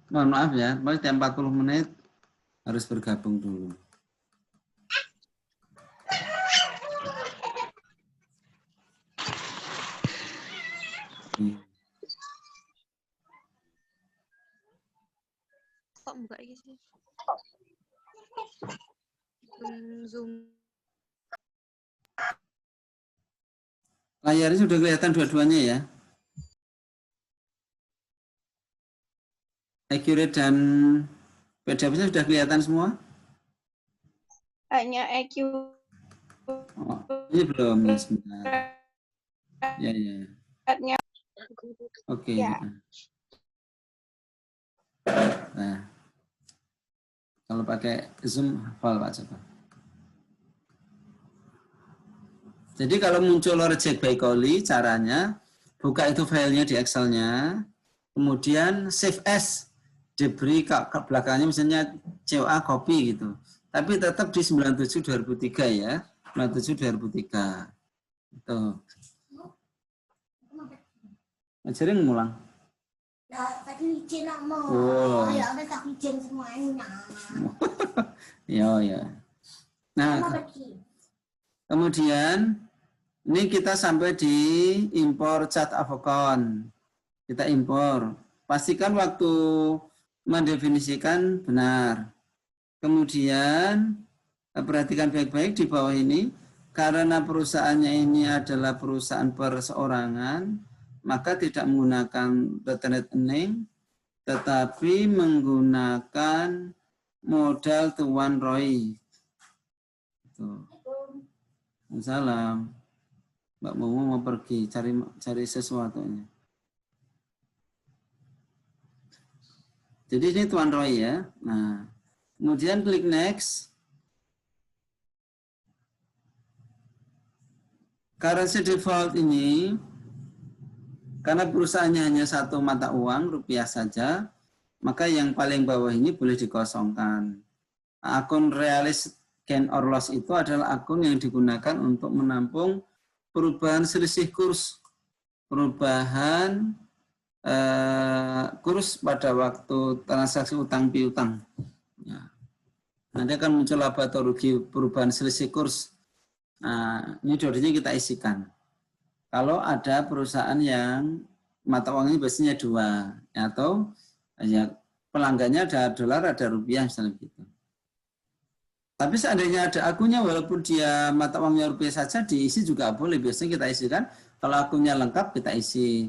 Mohon maaf ya, tiap 40 menit harus bergabung dulu. Kok buka ini sih? Zoom. Layarnya sudah kelihatan dua-duanya ya. Accurate dan PDF-nya sudah kelihatan semua? Hanya EQ. Oh, ini belum, ya sebentar. Ya. Oke. Ya. Nah, kalau pakai Zoom hafal Pak coba. Jadi kalau muncul reject by Coli, caranya buka itu filenya di Excel-nya, kemudian save as, diberi ke belakangnya misalnya COA copy gitu. Tapi tetap di 97/2003 ya, 97/2003. Itu. Ajarin ngulang. Ya, tadi izin mau. Oh. Ya, udah tak izin semuanya. Ya. Nah, kemudian ini kita sampai di impor chart Avocon. Kita impor. Pastikan waktu mendefinisikan benar. Kemudian perhatikan baik-baik di bawah ini. Karena perusahaannya ini adalah perusahaan perseorangan, maka tidak menggunakan alternate earning, tetapi menggunakan modal Tuan Roy. Salam. Mbak Momo mau pergi cari sesuatunya. Jadi ini Tuan Roy ya. Nah, kemudian klik next. Currency default ini karena perusahaannya hanya satu mata uang rupiah saja, maka yang paling bawah ini boleh dikosongkan. Akun realis gain or loss itu adalah akun yang digunakan untuk menampung perubahan selisih kurs, perubahan kurs pada waktu transaksi utang piutang. Ya. Nanti akan muncul laba atau rugi perubahan selisih kurs. Nah, ini dua-duanya kita isikan. Kalau ada perusahaan yang mata uangnya biasanya dua, atau ya, pelanggannya ada dolar, ada rupiah, misalnya gitu. Tapi seandainya ada akunnya, walaupun dia mata uangnya rupiah saja, diisi juga boleh. Biasanya kita isikan, kalau akunnya lengkap, kita isi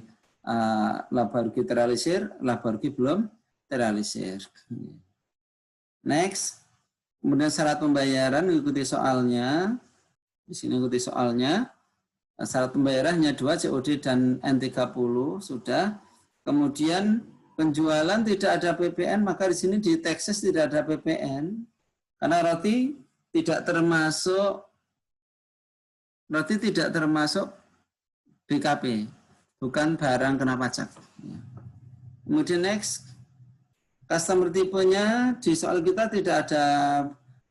laba rugi terrealisir, laba rugi belum terrealisir. Next, kemudian syarat pembayaran, ikuti soalnya. Di sini ikuti soalnya. Syarat pembayaran hanya 2, COD dan N30, sudah. Kemudian penjualan tidak ada PPN, maka di sini di Texas tidak ada PPN. Karena roti tidak termasuk BKP, bukan barang kena pajak. Kemudian next, customer tipenya di soal kita tidak ada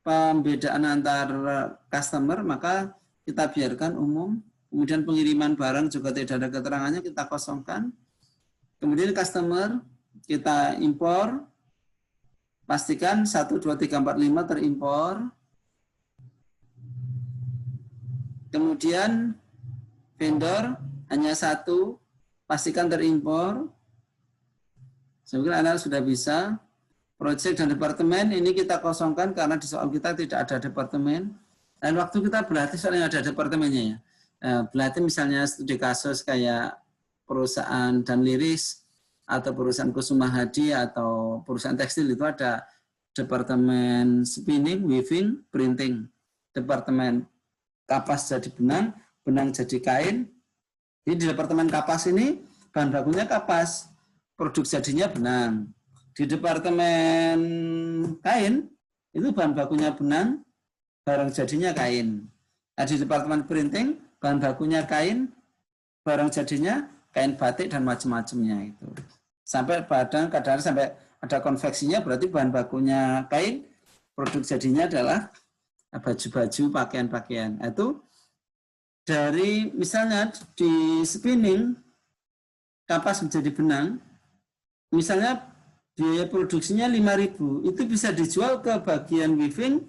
pembedaan antar customer, maka kita biarkan umum. Kemudian pengiriman barang juga tidak ada keterangannya, kita kosongkan. Kemudian customer kita impor, pastikan 1, 2, 3, 4, 5 terimpor. Kemudian vendor hanya 1, pastikan terimpor. Saya pikir Anda sudah bisa. Project dan departemen ini kita kosongkan karena di soal kita tidak ada departemen. Dan waktu kita berarti soalnya ada departemennya ya. Berarti misalnya studi kasus kayak perusahaan dan liris atau perusahaan Kusuma Hadi atau perusahaan tekstil itu ada departemen spinning, weaving, printing, departemen kapas jadi benang, benang jadi kain. Jadi di departemen kapas ini bahan bakunya kapas, produk jadinya benang. Di departemen kain itu bahan bakunya benang, barang jadinya kain. Nah, di departemen printing bahan bakunya kain, barang jadinya kain batik dan macam-macamnya itu. Sampai kadang sampai ada konveksinya, berarti bahan bakunya kain, produk jadinya adalah baju-baju, pakaian-pakaian. Itu dari misalnya di spinning kapas menjadi benang, misalnya biaya produksinya 5.000, itu bisa dijual ke bagian weaving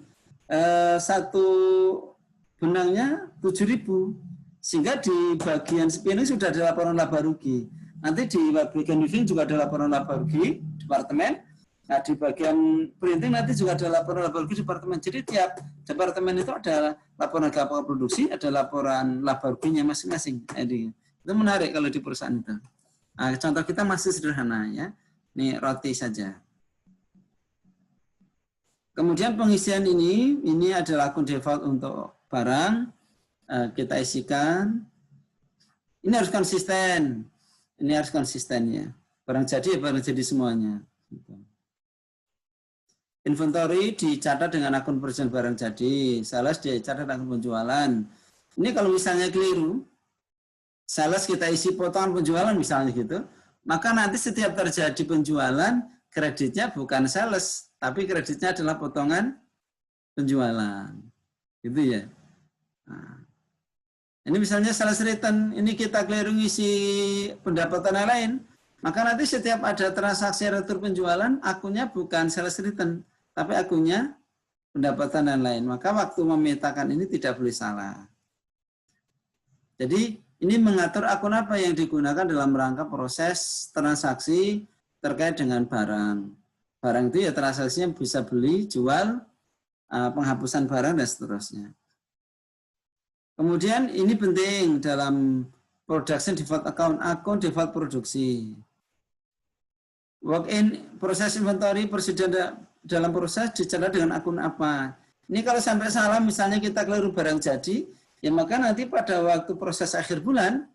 satu benangnya 7.000, sehingga di bagian spinning sudah ada laporan laba rugi. Nanti di bagian weaving juga ada laporan laba rugi departemen. Nah, di bagian printing nanti juga ada laporan laba rugi departemen. Jadi tiap departemen itu ada laporan produksi, ada laporan laba ruginya masing-masing. Jadi itu menarik kalau di perusahaan itu. Nah, contoh kita masih sederhana ya. Ini roti saja. Kemudian pengisian ini adalah akun default untuk barang. Kita isikan. Ini harus konsisten. Ini harus konsisten ya. Barang jadi ya barang jadi semuanya. Inventory dicatat dengan akun perjualan barang jadi. Sales dicatat akun penjualan. Ini kalau misalnya keliru, sales kita isi potongan penjualan misalnya gitu, maka nanti setiap terjadi penjualan, kreditnya bukan sales, tapi kreditnya adalah potongan penjualan. Gitu ya. Nah, ini misalnya sales return, ini kita keliru ngisi pendapatan yang lain, maka nanti setiap ada transaksi retur penjualan, akunnya bukan sales return, tapi akunnya pendapatan dan lain. Maka waktu memetakan ini tidak boleh salah. Jadi ini mengatur akun apa yang digunakan dalam rangka proses transaksi terkait dengan barang. Barang itu ya transaksinya bisa beli, jual, penghapusan barang dan seterusnya. Kemudian ini penting dalam production default account, akun default produksi. Work-in proses inventory persediaan dalam proses dicatat dengan akun apa. Ini kalau sampai salah misalnya kita keliru barang jadi, ya maka nanti pada waktu proses akhir bulan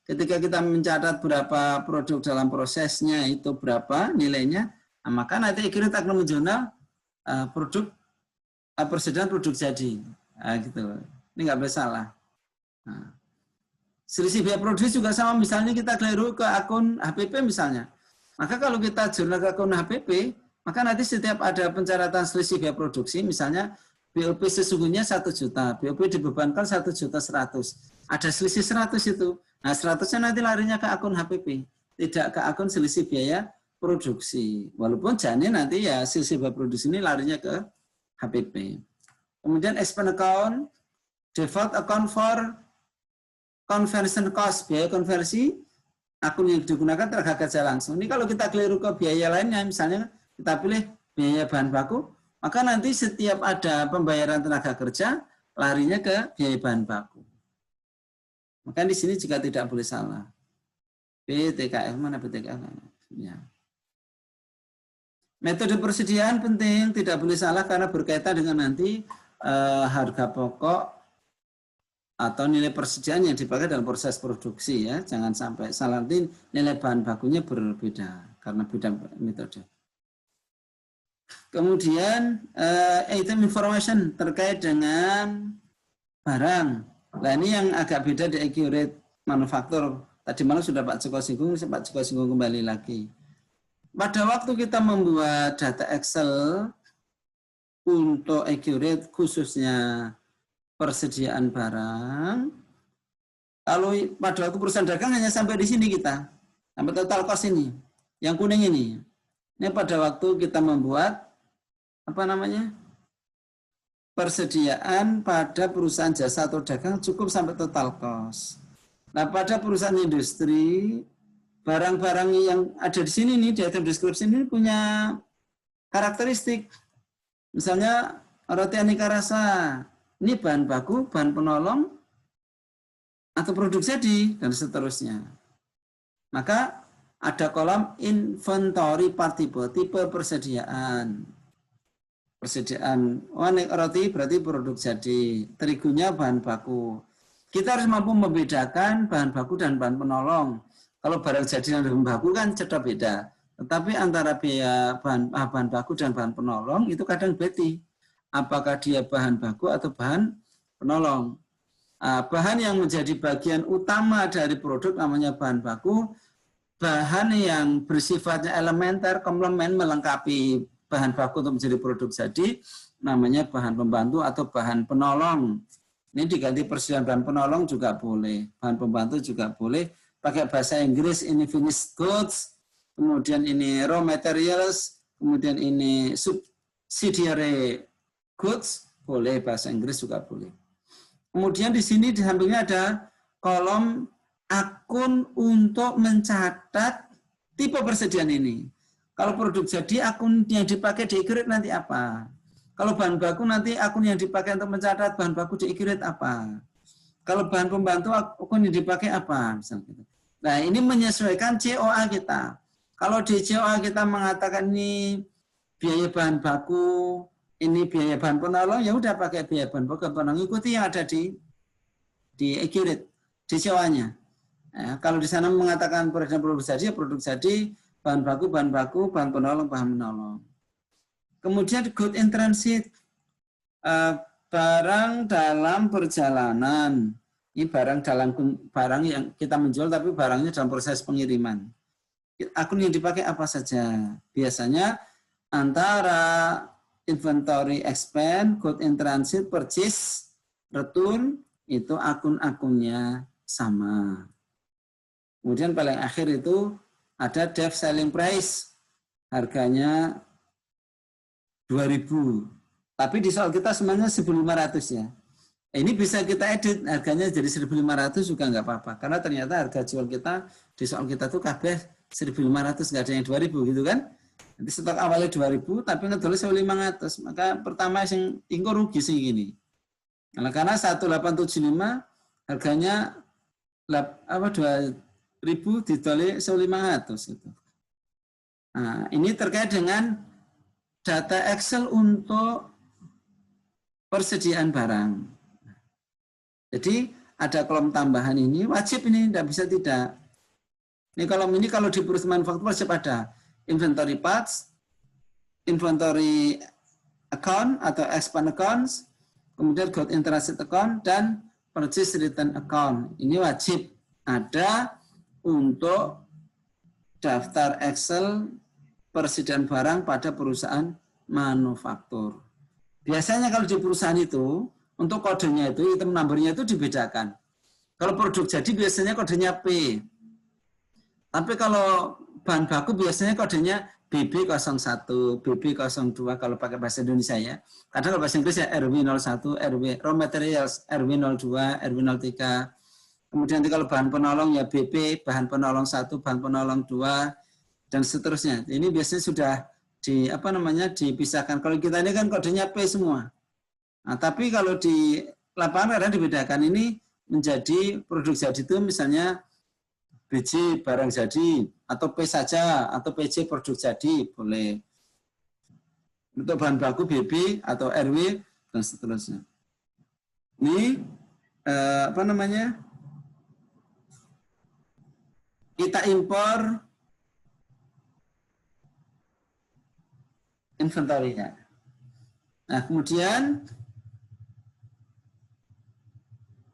ketika kita mencatat berapa produk dalam prosesnya itu berapa nilainya, nah maka nanti kita akan menjurnal produk persediaan produk jadi. Nah, gitu. Ini nggak boleh salah. Nah, selisih biaya produksi juga sama, misalnya kita keliru ke akun HPP misalnya. Maka kalau kita jurnal ke akun HPP, maka nanti setiap ada pencaratan selisih biaya produksi, misalnya BOP sesungguhnya 1 juta, BOP dibebankan 1.100.000. Ada selisih 100 itu. Nah, 100-nya nanti larinya ke akun HPP, tidak ke akun selisih biaya produksi. Walaupun jane nanti ya selisih biaya produksi ini larinya ke HPP. Kemudian expense account, default account for conversion cost, biaya konversi, akun yang digunakan tenaga kerja langsung. Ini kalau kita keliru ke biaya lainnya, misalnya kita pilih biaya bahan baku, maka nanti setiap ada pembayaran tenaga kerja, larinya ke biaya bahan baku. Maka di sini juga tidak boleh salah. BTKF mana BTKF? Ya. Metode persediaan penting, tidak boleh salah karena berkaitan dengan nanti harga pokok atau nilai persediaan yang dipakai dalam proses produksi ya. Jangan sampai salah, nanti nilai bahan bakunya berbeda karena beda metode. Kemudian item information terkait dengan barang. Nah ini yang agak beda di accurate manufaktur. Tadi malam sudah Pak Joko singgung, Pak Joko singgung kembali lagi. Pada waktu kita membuat data Excel untuk accurate khususnya persediaan barang, kalau pada waktu perusahaan dagang hanya sampai di sini kita, sampai total cost ini, yang kuning ini. Ini pada waktu kita membuat persediaan pada perusahaan jasa atau dagang cukup sampai total cost. Nah, pada perusahaan industri, barang-barang yang ada di sini nih, di item description ini punya karakteristik. Misalnya roti aneka rasa, ini bahan baku, bahan penolong, atau produk jadi, dan seterusnya. Maka ada kolom inventory part tipe persediaan. Persediaan roti berarti produk jadi, terigunya bahan baku. Kita harus mampu membedakan bahan baku dan bahan penolong. Kalau barang jadi dan bahan baku kan cetak beda. Tetapi antara biaya bahan baku dan bahan penolong itu kadang beti. Apakah dia bahan baku atau bahan penolong. Bahan yang menjadi bagian utama dari produk namanya bahan baku. Bahan yang bersifatnya elementer, komplement, melengkapi bahan baku untuk menjadi produk jadi, namanya bahan pembantu atau bahan penolong. Ini diganti persediaan bahan penolong juga boleh, bahan pembantu juga boleh, pakai bahasa Inggris ini finished goods, kemudian ini raw materials, kemudian ini subsidiary goods, boleh bahasa Inggris juga boleh. Kemudian di sini di sampingnya ada kolom akun untuk mencatat tipe persediaan ini. Kalau produk jadi akun yang dipakai di e-grade nanti apa? Kalau bahan baku nanti akun yang dipakai untuk mencatat bahan baku di e-grade apa? Kalau bahan pembantu akun yang dipakai apa? Misalnya. Nah, ini menyesuaikan COA kita. Kalau di COA kita mengatakan ini biaya bahan baku, ini biaya bahan penolong, ya udah pakai biaya bahan baku penolong, ikuti yang ada di e-grade, di COA-nya. Nah, kalau di sana mengatakan produk jadi, produk jadi, bahan baku, bahan penolong. Kemudian good in transit, barang dalam perjalanan. Ini barang yang kita menjual tapi barangnya dalam proses pengiriman. Akun yang dipakai apa saja? Biasanya antara inventory expense, good in transit, purchase, return, itu akun-akunnya sama. Kemudian paling akhir itu ada dev selling price. Harganya 2.000. Tapi di soal kita semuanya 1.500 ya. Ini bisa kita edit, harganya jadi 1.500 juga nggak apa-apa. Karena ternyata harga jual kita, di soal kita tuh kabeh 1.500, nggak ada yang 2.000 gitu kan. Nanti stok awalnya 2.000, tapi ngedolnya 1.500. Maka pertama yang ingko rugi sih gini. Nah, karena 1.875 harganya 2.000 didolnya 1.500 gitu. Nah, ini terkait dengan data Excel untuk persediaan barang. Jadi ada kolom tambahan ini, wajib ini, tidak bisa tidak. Ini kolom ini kalau di perusahaan manufaktur wajib ada inventory parts, inventory account atau expand accounts, kemudian good in transit account, dan purchase return account. Ini wajib ada untuk daftar Excel persediaan barang pada perusahaan manufaktur. Biasanya kalau di perusahaan itu, untuk kodenya itu, item number-nya itu dibedakan. Kalau produk jadi biasanya kodenya P. Tapi kalau bahan baku biasanya kodenya BB01, BB02 kalau pakai bahasa Indonesia ya. Kadang kalau bahasa Inggris ya RW01, RW raw materials, RW02, RW03. Kemudian kalau bahan penolong ya BP, bahan penolong 1, bahan penolong 2, dan seterusnya. Ini biasanya sudah dipisahkan. Kalau kita ini kan kodenya P semua. Nah, tapi kalau di lapangan kadang dibedakan, ini menjadi produk jadi itu misalnya BJ barang jadi, atau P saja, atau PJ produk jadi, boleh. Untuk bahan baku BB atau RW, dan seterusnya. Ini, kita impor inventory-nya. Nah, kemudian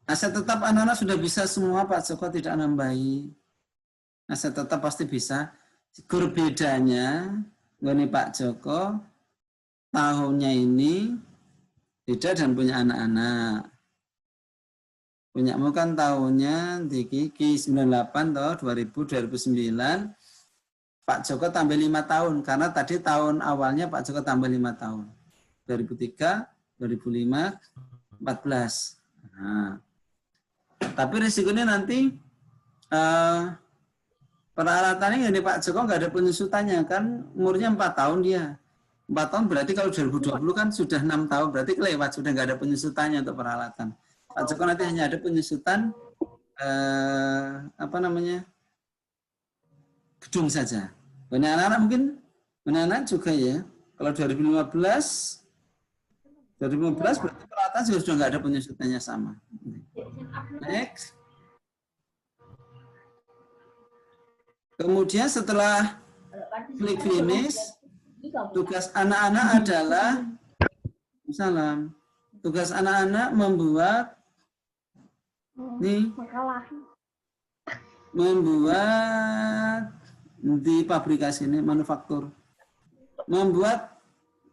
aset tetap anak-anak sudah bisa semua, Pak Joko tidak nambahi. Aset tetap pasti bisa. Guru bedanya, ini Pak Joko, tahunnya ini beda dan punya anak-anak. Punyamu kan tahunnya di Kiki 98 toh, 2000, 2009. Pak Joko tambah 5 tahun, karena tadi tahun awalnya Pak Joko tambah 5 tahun. 2003, 2005, 14. Nah, tapi risikonya nanti peralatannya ini Pak Joko nggak ada penyusutannya, kan umurnya 4 tahun dia. 4 tahun berarti kalau 2020 kan sudah 6 tahun, berarti kelewat, sudah nggak ada penyusutannya untuk peralatan. Pak Joko nanti hanya ada penyusutan gedung saja. Banyak anak-anak mungkin, anak-anak juga ya. Kalau 2015 berarti peralatan sudah nggak ada penyusutannya sama. Next. Kemudian setelah klik finish, tugas anak-anak adalah tugas anak-anak membuat di pabrikasi ini manufaktur, membuat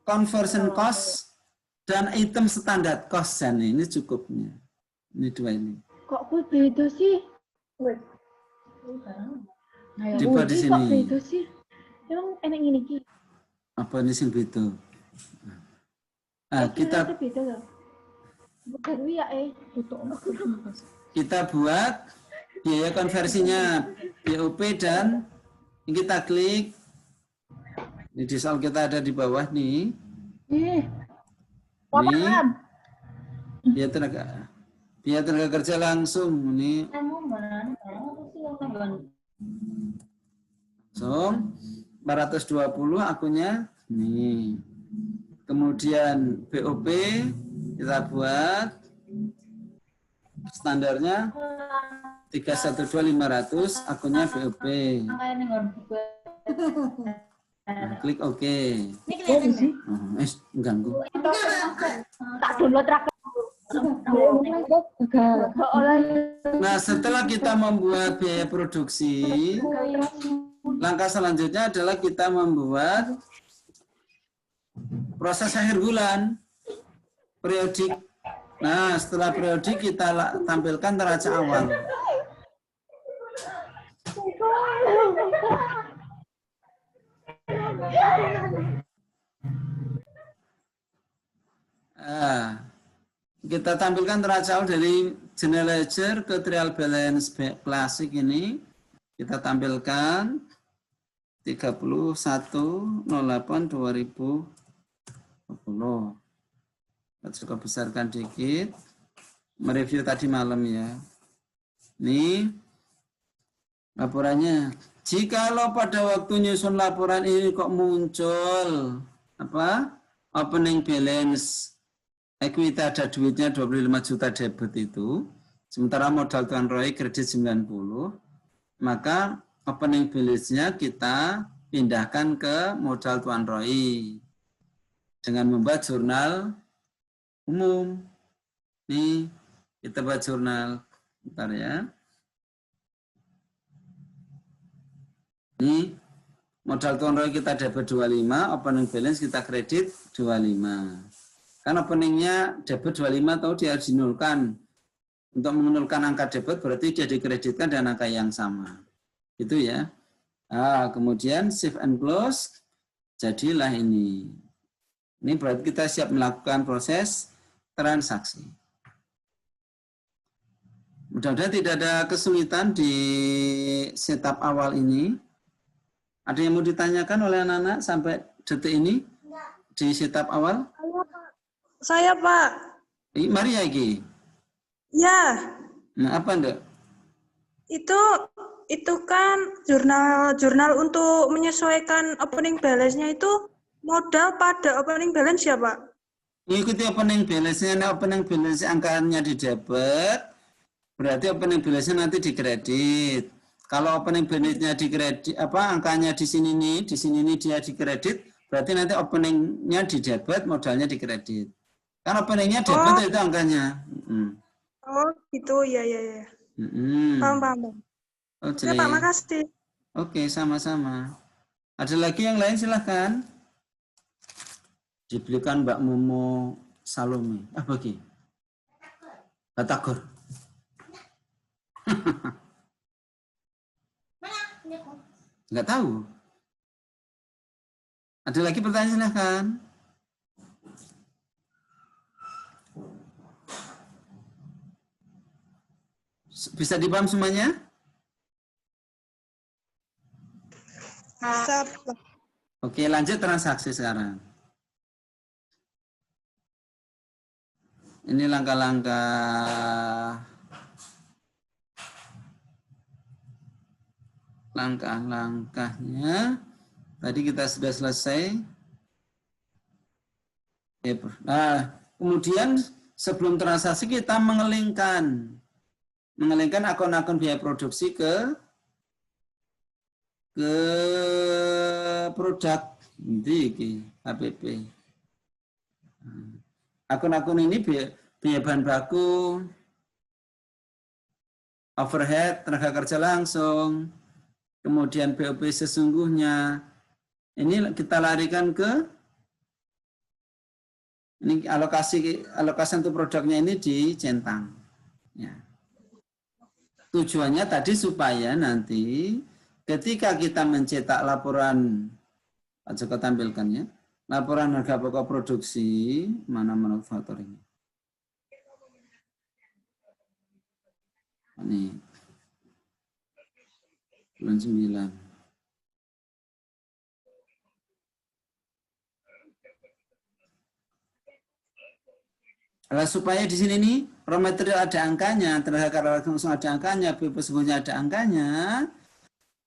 conversion cost dan item standar cost, ini cukupnya. Ini 2 ini. Kok beda sih? Dibuat di sini. Itu sih. Emang enak ini ki. Apa ini sing beda? Nah, kita beda loh. Bukan ya tutup. kita buat biaya konversinya BOP dan ini kita klik. Ini di soal kita ada di bawah nih. Ini biaya tenaga kerja langsung ini. Langsung 420 akunnya nih. Kemudian BOP kita buat standarnya 312.500 akunnya BOP. Nah, klik OK. Ganggu. Tak download Nah, setelah kita membuat biaya produksi, langkah selanjutnya adalah kita membuat proses akhir bulan, periodik. Nah, setelah periodik kita tampilkan neraca awal. Nah, kita tampilkan neraca awal dari general ledger ke trial balance klasik ini. Kita tampilkan 31.08.2020. Kita coba besarkan dikit. Mereview tadi malam ya. Ini laporannya. Jikalau pada waktu nyusun laporan ini kok muncul apa? Opening balance equity ada duitnya 25 juta debit itu, sementara modal tuan ROI kredit 90, maka opening balance-nya kita pindahkan ke modal tuan ROI dengan membuat jurnal umum. Nih, kita buat jurnal. Bentar ya. Ini modal tuan ROI kita debit 25, opening balance kita kredit 25. Kan openingnya debit 25 atau dia harus dinulkan. Untuk menulkan angka debit berarti dia dikreditkan dengan angka yang sama. Itu ya. Nah, kemudian save and close. Jadilah ini. Ini berarti kita siap melakukan proses transaksi. Mudah-mudahan tidak ada kesulitan di setup awal ini. Ada yang mau ditanyakan oleh anak-anak sampai detik ini di setup awal? Saya, Pak. Mari ya, Iki. Ya. Nah, apa enggak? Itu kan jurnal untuk menyesuaikan opening balance-nya itu modal pada opening balance ya, Pak? Mengikuti opening balance-nya, opening balance angkanya di debit, berarti opening balance-nya nanti dikredit. Kalau opening balance-nya dikredit, angkanya di sini nih dia dikredit, berarti nanti opening-nya di debit, modalnya dikredit. Kan opening-nya debit itu angkanya. Oh, gitu ya. Paham. Oke, Pak, makasih. Oke, sama-sama. Ada lagi yang lain silahkan. Dibelikan Mbak Momo Salome. Bagi? Batagor. Nggak tahu. Ada lagi pertanyaan silahkan. Bisa dipaham semuanya? Oke, lanjut transaksi sekarang. Ini langkah-langkahnya. Tadi kita sudah selesai. Nah, kemudian sebelum transaksi kita mengelingkan akun-akun biaya produksi ke produk ini HPP. Akun-akun ini biaya bahan baku, overhead, tenaga kerja langsung, kemudian BOP sesungguhnya. Ini kita larikan ke ini alokasi untuk produknya ini dicentang. Ya. Tujuannya tadi supaya nanti ketika kita mencetak laporan, Pak Joko tampilkan ya, laporan harga pokok produksi, mana manufaktur ini? Ini, bulan 9. Nah, supaya di sini nih raw material ada angkanya, tenaga karya langsung ada angkanya, BOP sesungguhnya ada angkanya,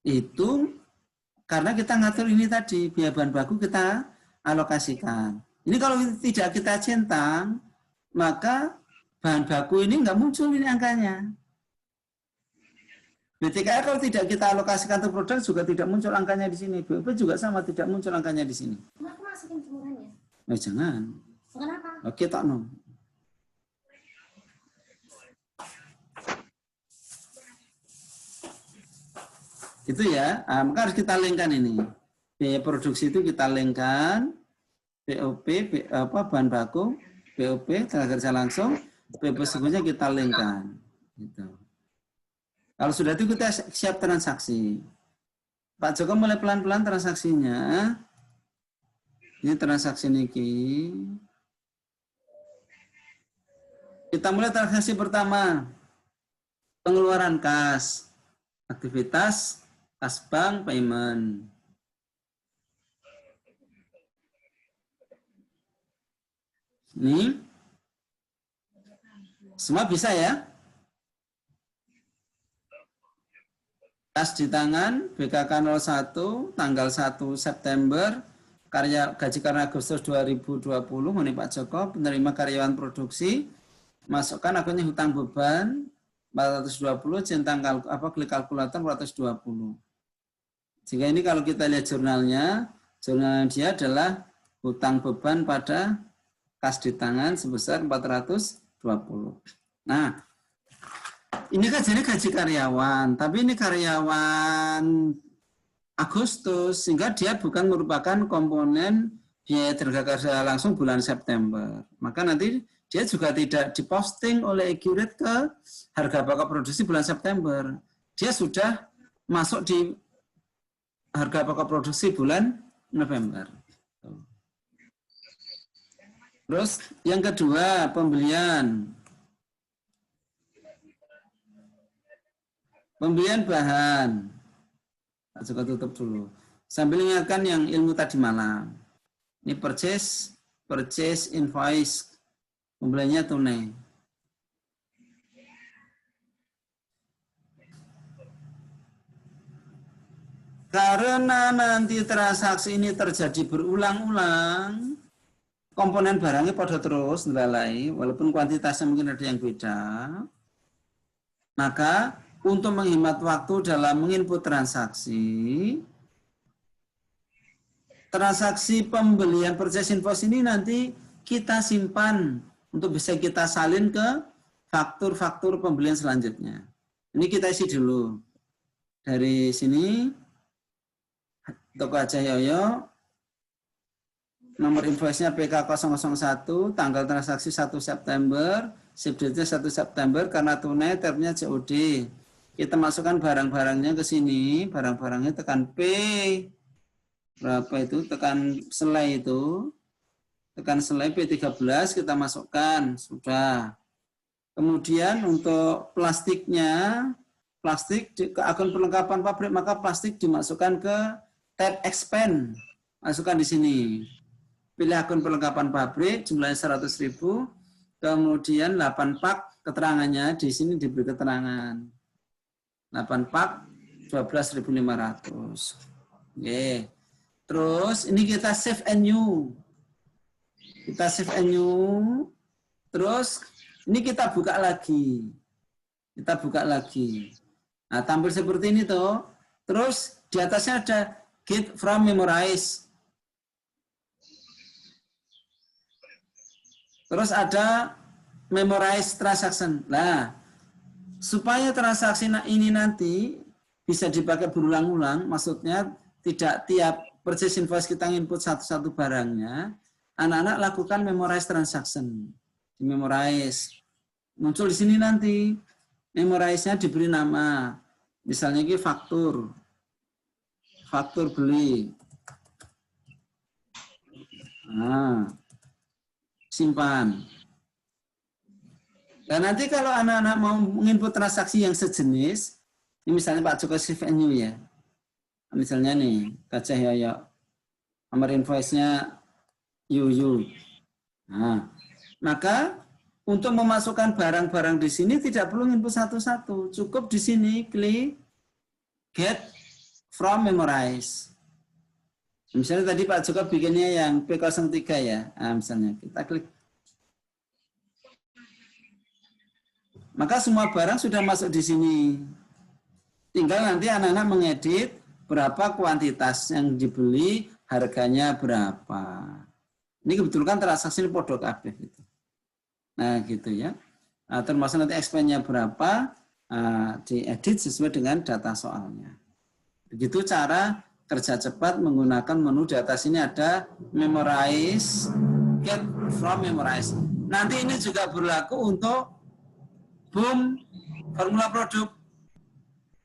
itu karena kita ngatur ini tadi, biaya bahan baku kita alokasikan. Ini kalau tidak kita centang, maka bahan baku ini nggak muncul ini angkanya. BTKR kalau tidak kita alokasikan untuk produk juga tidak muncul angkanya di sini. BOP juga sama, tidak muncul angkanya di sini. Kenapa masukin jemurannya? Nah, jangan. Kenapa? Oke, tak no. Itu ya, maka harus kita linkkan ini. Biaya produksi itu kita linkkan, BOP, bahan baku, BOP, tenaga kerja langsung, BOP sesungguhnya kita linkkan. Gitu. Kalau sudah itu kita siap transaksi. Pak Joko mulai pelan-pelan transaksinya. Ini transaksi niki. Kita mulai transaksi pertama. Pengeluaran kas. Aktivitas kas bank payment. Ini. Semua bisa ya? Kas di tangan, BKK 01, tanggal 1 September, gaji karya Agustus 2020, ini Pak Joko, penerima karyawan produksi, masukkan akunnya hutang beban, 420, centang klik kalkulator 420. Jika ini kalau kita lihat jurnalnya dia adalah hutang beban pada kas di tangan sebesar 420. Nah, ini kan jadi gaji karyawan, tapi ini karyawan Agustus, sehingga dia bukan merupakan komponen biaya tenaga kerja langsung bulan September. Maka nanti dia juga tidak diposting oleh Accurate ke harga pokok produksi bulan September. Dia sudah masuk di harga pokok produksi bulan November. Terus yang kedua, pembelian. Pembelian bahan. Pak Joko tutup dulu. Sambil ingatkan yang ilmu tadi malam. Ini purchase invoice. Pembeliannya tunai. Karena nanti transaksi ini terjadi berulang-ulang, komponen barangnya pada terus nelalai, walaupun kuantitasnya mungkin ada yang beda, maka untuk menghemat waktu dalam menginput transaksi pembelian purchase invoice ini nanti kita simpan untuk bisa kita salin ke faktur-faktur pembelian selanjutnya. Ini kita isi dulu. Dari sini, Toko Ajayoyo, nomor invoice-nya PK001, tanggal transaksi 1 September, ship date-nya 1 September, karena tunai, termnya COD. Kita masukkan barang-barangnya ke sini, barang-barangnya tekan P, berapa itu, tekan selai itu, tekan selai P13, kita masukkan, sudah. Kemudian untuk plastiknya, plastik ke akun perlengkapan pabrik, maka plastik dimasukkan ke tab expand, masukkan di sini. Pilih akun perlengkapan pabrik, jumlahnya 100.000, kemudian 8 pak, keterangannya di sini diberi keterangan. 8 pak 12.500. Oke. Terus ini kita save and new. Kita save and new. Terus ini kita buka lagi. Kita buka lagi. Nah, tampil seperti ini tuh. Terus di atasnya ada get from memorize. Terus ada memorize transaction. Nah, supaya transaksi ini nanti bisa dipakai berulang-ulang, maksudnya tidak tiap purchase invoice kita input satu-satu barangnya, anak-anak lakukan memorize transaction. Di memorize. Muncul di sini nanti. memorize-nya diberi nama. Misalnya ini faktur beli. Nah, simpan. Dan nanti kalau anak-anak mau menginput transaksi yang sejenis, ini misalnya Pak Joko Save and New ya. Misalnya nih, Gajah Yoyo. Nomor invoice-nya Yuyu. Nah, maka untuk memasukkan barang-barang di sini tidak perlu input satu-satu. Cukup di sini klik get from memorize. Misalnya tadi Pak Joko bikinnya yang P03 ya. Nah, misalnya kita klik. Maka semua barang sudah masuk di sini. Tinggal nanti anak-anak mengedit berapa kuantitas yang dibeli, harganya berapa. Ini kebetulan transaksi ini podo kabeh gitu. Nah, gitu ya. Nah, termasuk nanti expense-nya berapa, diedit sesuai dengan data soalnya. Begitu cara kerja cepat menggunakan menu di atas ini ada memorize, get from memorize. Nanti ini juga berlaku untuk boom formula produk.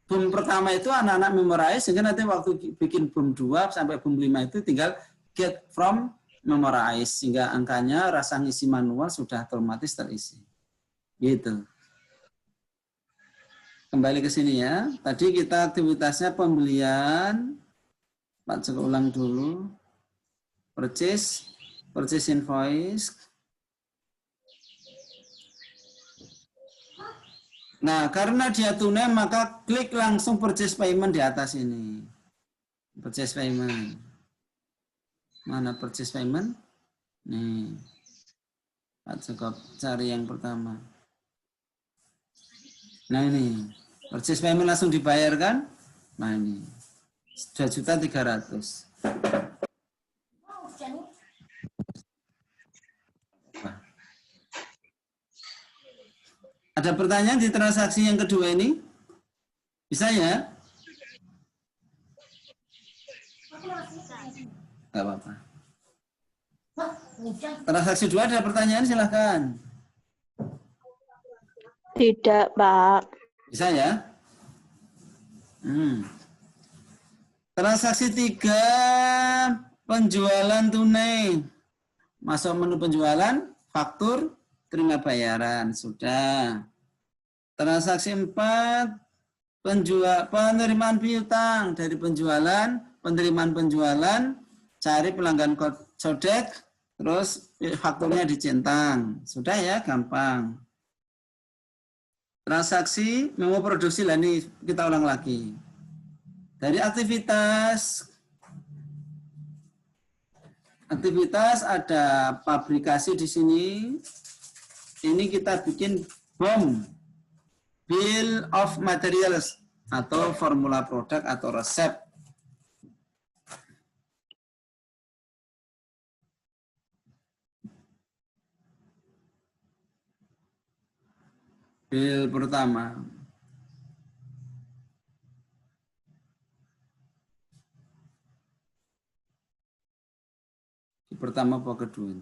Boom pertama itu anak-anak memorize, sehingga nanti waktu bikin boom 2 sampai boom 5 itu tinggal get from memorize, sehingga angkanya rasa ngisi manual sudah otomatis terisi. Gitu. Kembali ke sini ya. Tadi kita aktivitasnya pembelian. Pak Joko ulang dulu. Purchase invoice. Nah, karena dia tunai, maka klik langsung purchase payment di atas ini. Purchase payment. Mana purchase payment? Nih. Pak Joko cari yang pertama. Nah ini. Purchase payment langsung dibayarkan. Nah ini. 2.300.000. Ada pertanyaan di transaksi yang kedua ini? Bisa ya? Enggak apa-apa. Transaksi 2 ada pertanyaan, silahkan. Tidak, Pak. Bisa ya? Transaksi 3, penjualan tunai. Masuk menu penjualan, faktur, terima bayaran. Sudah. Transaksi 4, penerimaan piutang. Dari penjualan, penerimaan penjualan, cari pelanggan codek, terus fakturnya dicentang. Sudah ya, gampang. Transaksi memo produksi, lah ini kita ulang lagi. Dari aktivitas ada pabrikasi di sini. Ini kita bikin BOM, Bill of Materials, atau formula produk atau resep. Bill pertama. Pertama apa kedua?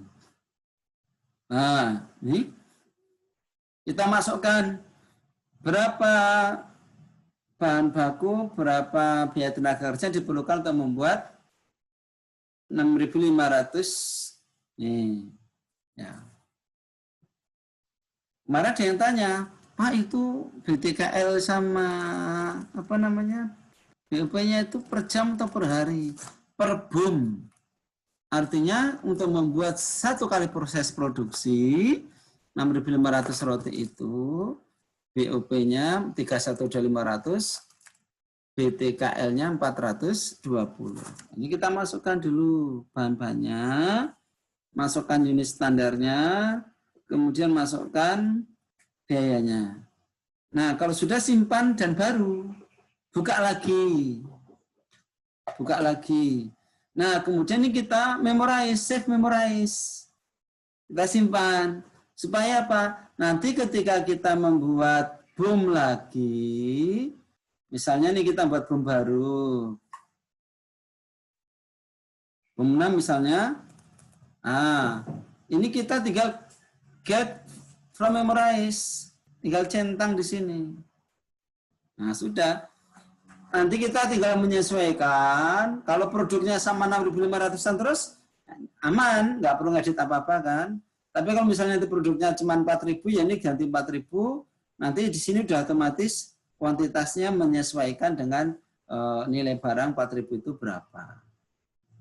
Nah, ini kita masukkan berapa bahan baku, berapa biaya tenaga kerja diperlukan untuk membuat 6.500. Nih, ya. Kemarin ada yang tanya, Pak itu BTKL sama apa namanya BOP-nya itu per jam atau per hari? Per boom. Artinya untuk membuat satu kali proses produksi 6.500 roti itu BOP-nya 31.500, BTKL-nya 420. Ini kita masukkan dulu bahan-bahannya, masukkan unit standarnya, kemudian masukkan biayanya. Nah, kalau sudah simpan dan baru, buka lagi. Buka lagi. Nah, kemudian ini kita memorize, save memorize. Kita simpan. Supaya apa? Nanti ketika kita membuat boom lagi, misalnya nih kita buat boom baru. Boom 6 misalnya. Ini kita tinggal get from memorize. tinggal centang di sini. Nah, sudah. Nanti kita tinggal menyesuaikan. Kalau produknya sama 6.500-an terus aman, nggak perlu ngedit apa-apa kan. Tapi kalau misalnya nanti produknya cuma 4.000, ya ini ganti 4.000. Nanti di sini udah otomatis kuantitasnya menyesuaikan dengan nilai barang 4.000 itu berapa.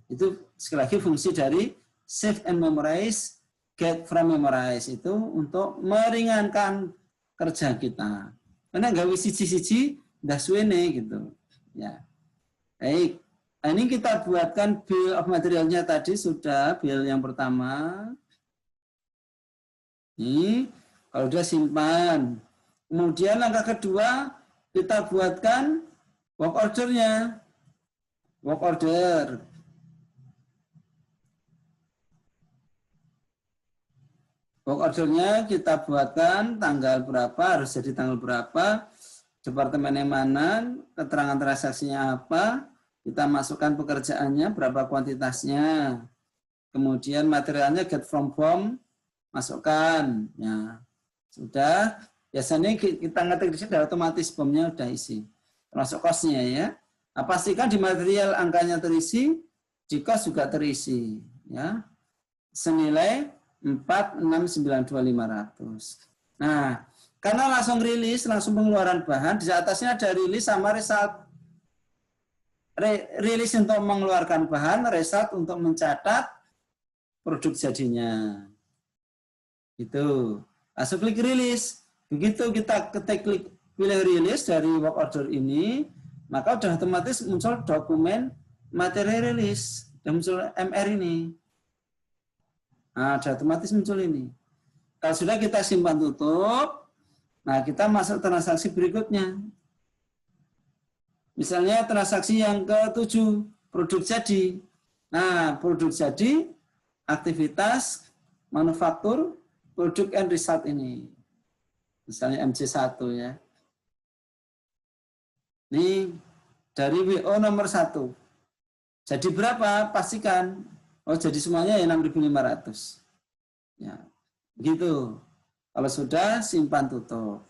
Itu sekali lagi fungsi dari save and memorize, get from memorize itu untuk meringankan kerja kita. Karena nggak siji-siji udah suwene gitu. Ya. Baik. Nah, ini kita buatkan bill of materialnya tadi sudah, bill yang pertama. Ini kalau udah simpan. Kemudian langkah kedua kita buatkan work ordernya. Work order. Work ordernya kita buatkan tanggal berapa, harus jadi tanggal berapa, departemennya mana, keterangan transaksinya apa, kita masukkan pekerjaannya, berapa kuantitasnya, kemudian materialnya get from BOM, masukkan. Ya, sudah. Biasanya kita ngetik di sini otomatis BOM-nya udah isi, termasuk cost-nya ya. Nah, pastikan di material angkanya terisi, di cost juga terisi. Ya, senilai 4692500. Nah, karena langsung rilis, langsung pengeluaran bahan, di atasnya ada rilis sama result. Rilis untuk mengeluarkan bahan, result untuk mencatat produk jadinya. Itu. Langsung klik rilis. Begitu kita ketik klik pilih rilis dari work order ini, maka sudah otomatis muncul dokumen materi rilis. Dan muncul MR ini. Nah, sudah otomatis muncul ini. Kalau sudah kita simpan tutup, nah kita masuk transaksi berikutnya. Misalnya transaksi yang ke-7, produk jadi. Nah, produk jadi, aktivitas, manufaktur, produk and result ini. Misalnya MC1 ya. Ini dari WO nomor 1. Jadi berapa? Pastikan. Oh, jadi semuanya ya 6.500. Ya, begitu. Kalau sudah, simpan tutup.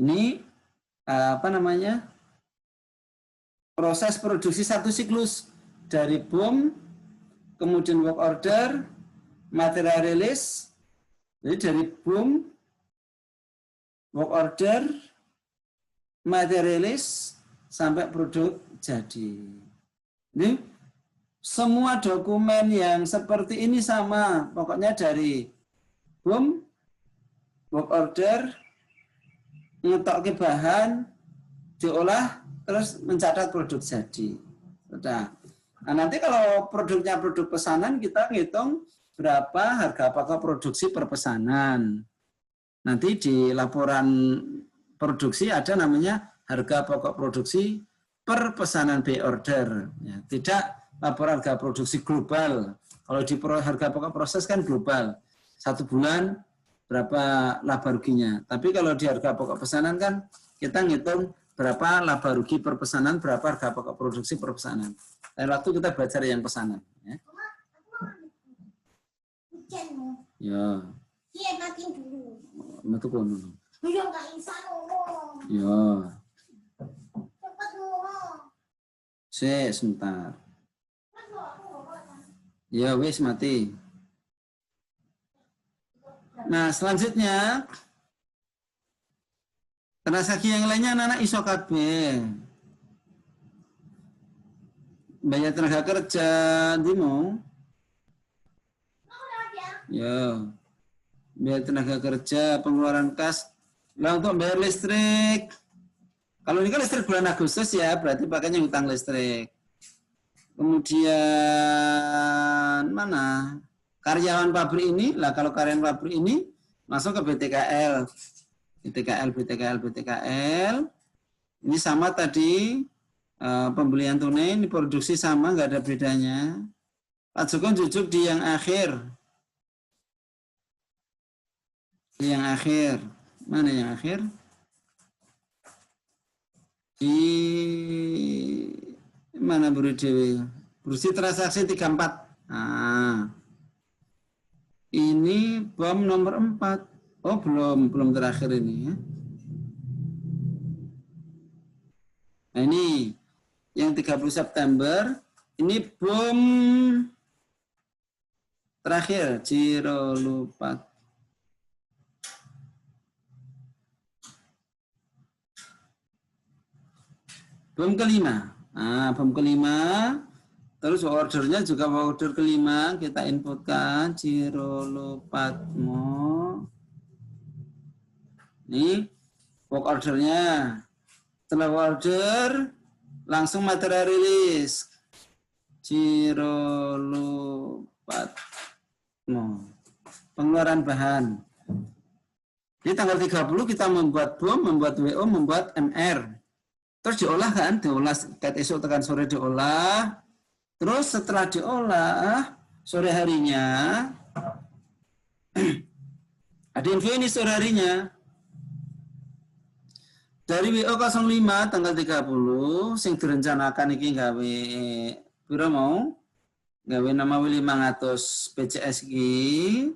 Ini apa namanya? Proses produksi satu siklus dari BOM, kemudian work order, material release. Jadi dari BOM, work order, material release sampai produk jadi. Ini semua dokumen yang seperti ini sama, pokoknya dari BOM, work order, ngetok ke bahan, diolah, terus mencatat produk jadi. Sudah. Nah, nanti kalau produknya produk pesanan, kita ngitung berapa harga pokok produksi per pesanan. Nanti di laporan produksi ada namanya harga pokok produksi per pesanan by order. Ya, tidak laporan harga produksi global. Kalau di harga pokok proses kan global. 1 bulan berapa laba ruginya. Tapi kalau di harga pokok pesanan kan kita ngitung berapa laba rugi per pesanan, berapa harga pokok produksi per pesanan. Dan waktu kita belajar yang pesanan. Ya. Ya. Iya, matiin dulu. Metu kono. Iya, nggak bisa ngomong. Ya. Cepat ngomong. Sebentar. Ya wis mati. Nah, selanjutnya transaksi yang lainnya anak-anak iso kabeh. Bayar tenaga kerja dimo. Ya. Bayar tenaga kerja, pengeluaran kas. Lah untuk bayar listrik. Kalau ini kan listrik bulan Agustus ya, berarti pakainya hutang listrik. Kemudian mana? Karyawan pabrik ini, lah kalau karyawan pabrik ini masuk ke BTKL. BTKL. Ini sama tadi, pembelian tunai, ini produksi sama, nggak ada bedanya. Pak Joko jujuk di yang akhir. Di yang akhir. Mana yang akhir? Di mana Buru Dewi? Bersih transaksi 34. Nah, ini BOM nomor 4. Oh, belum terakhir ini ya. Nah, ini yang 30 September, ini bom terakhir, Cirolupat. Bom kelima. Nah, bom kelima, terus ordernya juga order kelima, kita inputkan, Cirolopatmo. Ini work ordernya. Setelah order, langsung material rilis. Cirolopatmo. Pengeluaran bahan. Di tanggal 30 kita membuat bom, membuat WO, membuat MR. Terus diolah kan, diolah kat esok tekan sore diolah. Terus setelah diolah, sore harinya, ada info ini sore harinya. Dari WO05 tanggal 30 sing direncanakan iki gawe pira mau? Gawe nama 500 PCS iki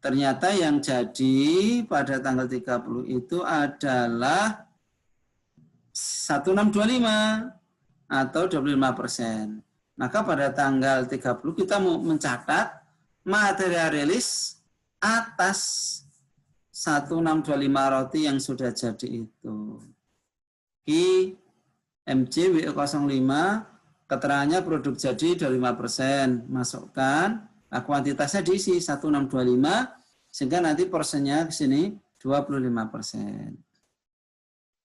ternyata yang jadi pada tanggal 30 itu adalah 1625 atau 25%. Maka pada tanggal 30 kita mau mencatat material rilis atas 1625 roti yang sudah jadi itu. Ki MC WO05 keterangannya produk jadi 25%, masukkan, nah kuantitasnya diisi 1625 sehingga nanti porsinya ke sini 25%.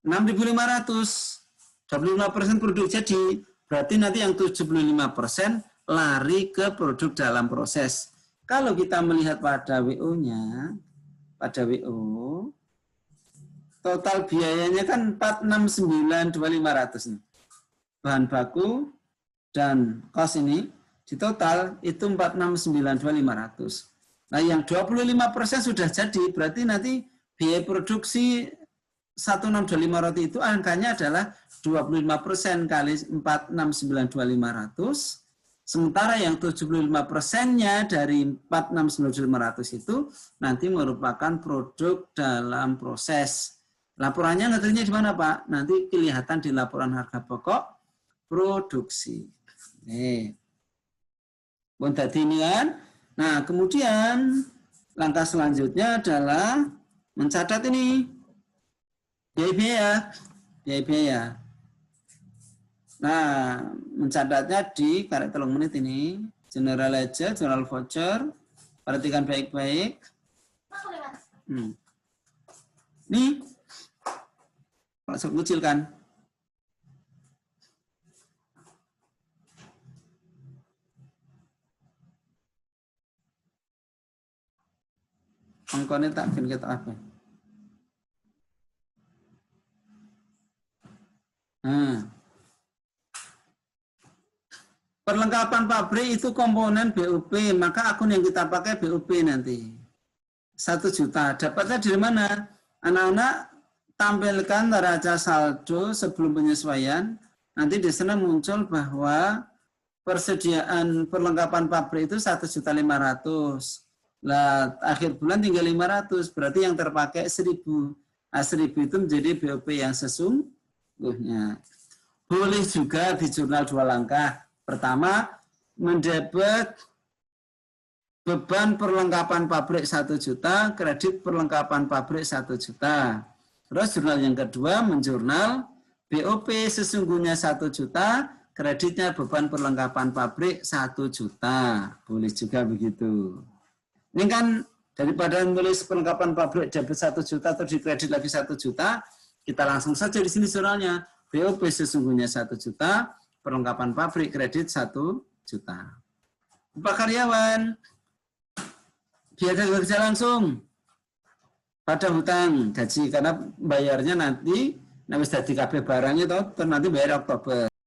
6.500, 25% produk jadi, berarti nanti yang 75% lari ke produk dalam proses. Kalau kita melihat pada WO-nya, pada WO, total biayanya kan 469.2500 nih. Bahan baku dan kos ini di total itu 469.2500. Nah, yang 25% sudah jadi, berarti nanti biaya produksi 1625 roti itu angkanya adalah 25% kali 469.2500. Sementara yang 75%-nya dari 469.500 itu nanti merupakan produk dalam proses. Laporannya ngeternya di mana, Pak? Nanti kelihatan di laporan harga pokok produksi. Nih. Bon tadi ini kan. Nah, kemudian langkah selanjutnya adalah mencatat ini biaya. Nah, mencatatnya di karek 3 menit ini. General ledger, general voucher. Perhatikan baik-baik. Nih. Masuk kecilkan. Angkanya tak bikin kita apa? Nah. Perlengkapan pabrik itu komponen BUP, maka akun yang kita pakai BUP nanti. 1 juta. Dapatnya dari mana? Anak-anak tampilkan neraca saldo sebelum penyesuaian. Nanti di sana muncul bahwa persediaan perlengkapan pabrik itu 1.500.000. Lah, akhir bulan tinggal 500, berarti yang terpakai 1.000. Nah, 1.000 itu menjadi BUP yang sesungguhnya. Boleh juga di jurnal 2 langkah. Pertama, mendebet beban perlengkapan pabrik 1 juta, kredit perlengkapan pabrik 1 juta. Terus jurnal yang kedua, menjurnal BOP sesungguhnya 1 juta, kreditnya beban perlengkapan pabrik 1 juta. Boleh juga begitu. Ini kan daripada menulis perlengkapan pabrik debit 1 juta atau dikredit lagi 1 juta, kita langsung saja di sini jurnalnya. BOP sesungguhnya 1 juta, perlengkapan pabrik kredit 1 juta. Upah karyawan, biaya kerja langsung pada hutang gaji, karena bayarnya nanti wis dadi kabeh barangnya toh nanti bayar Oktober.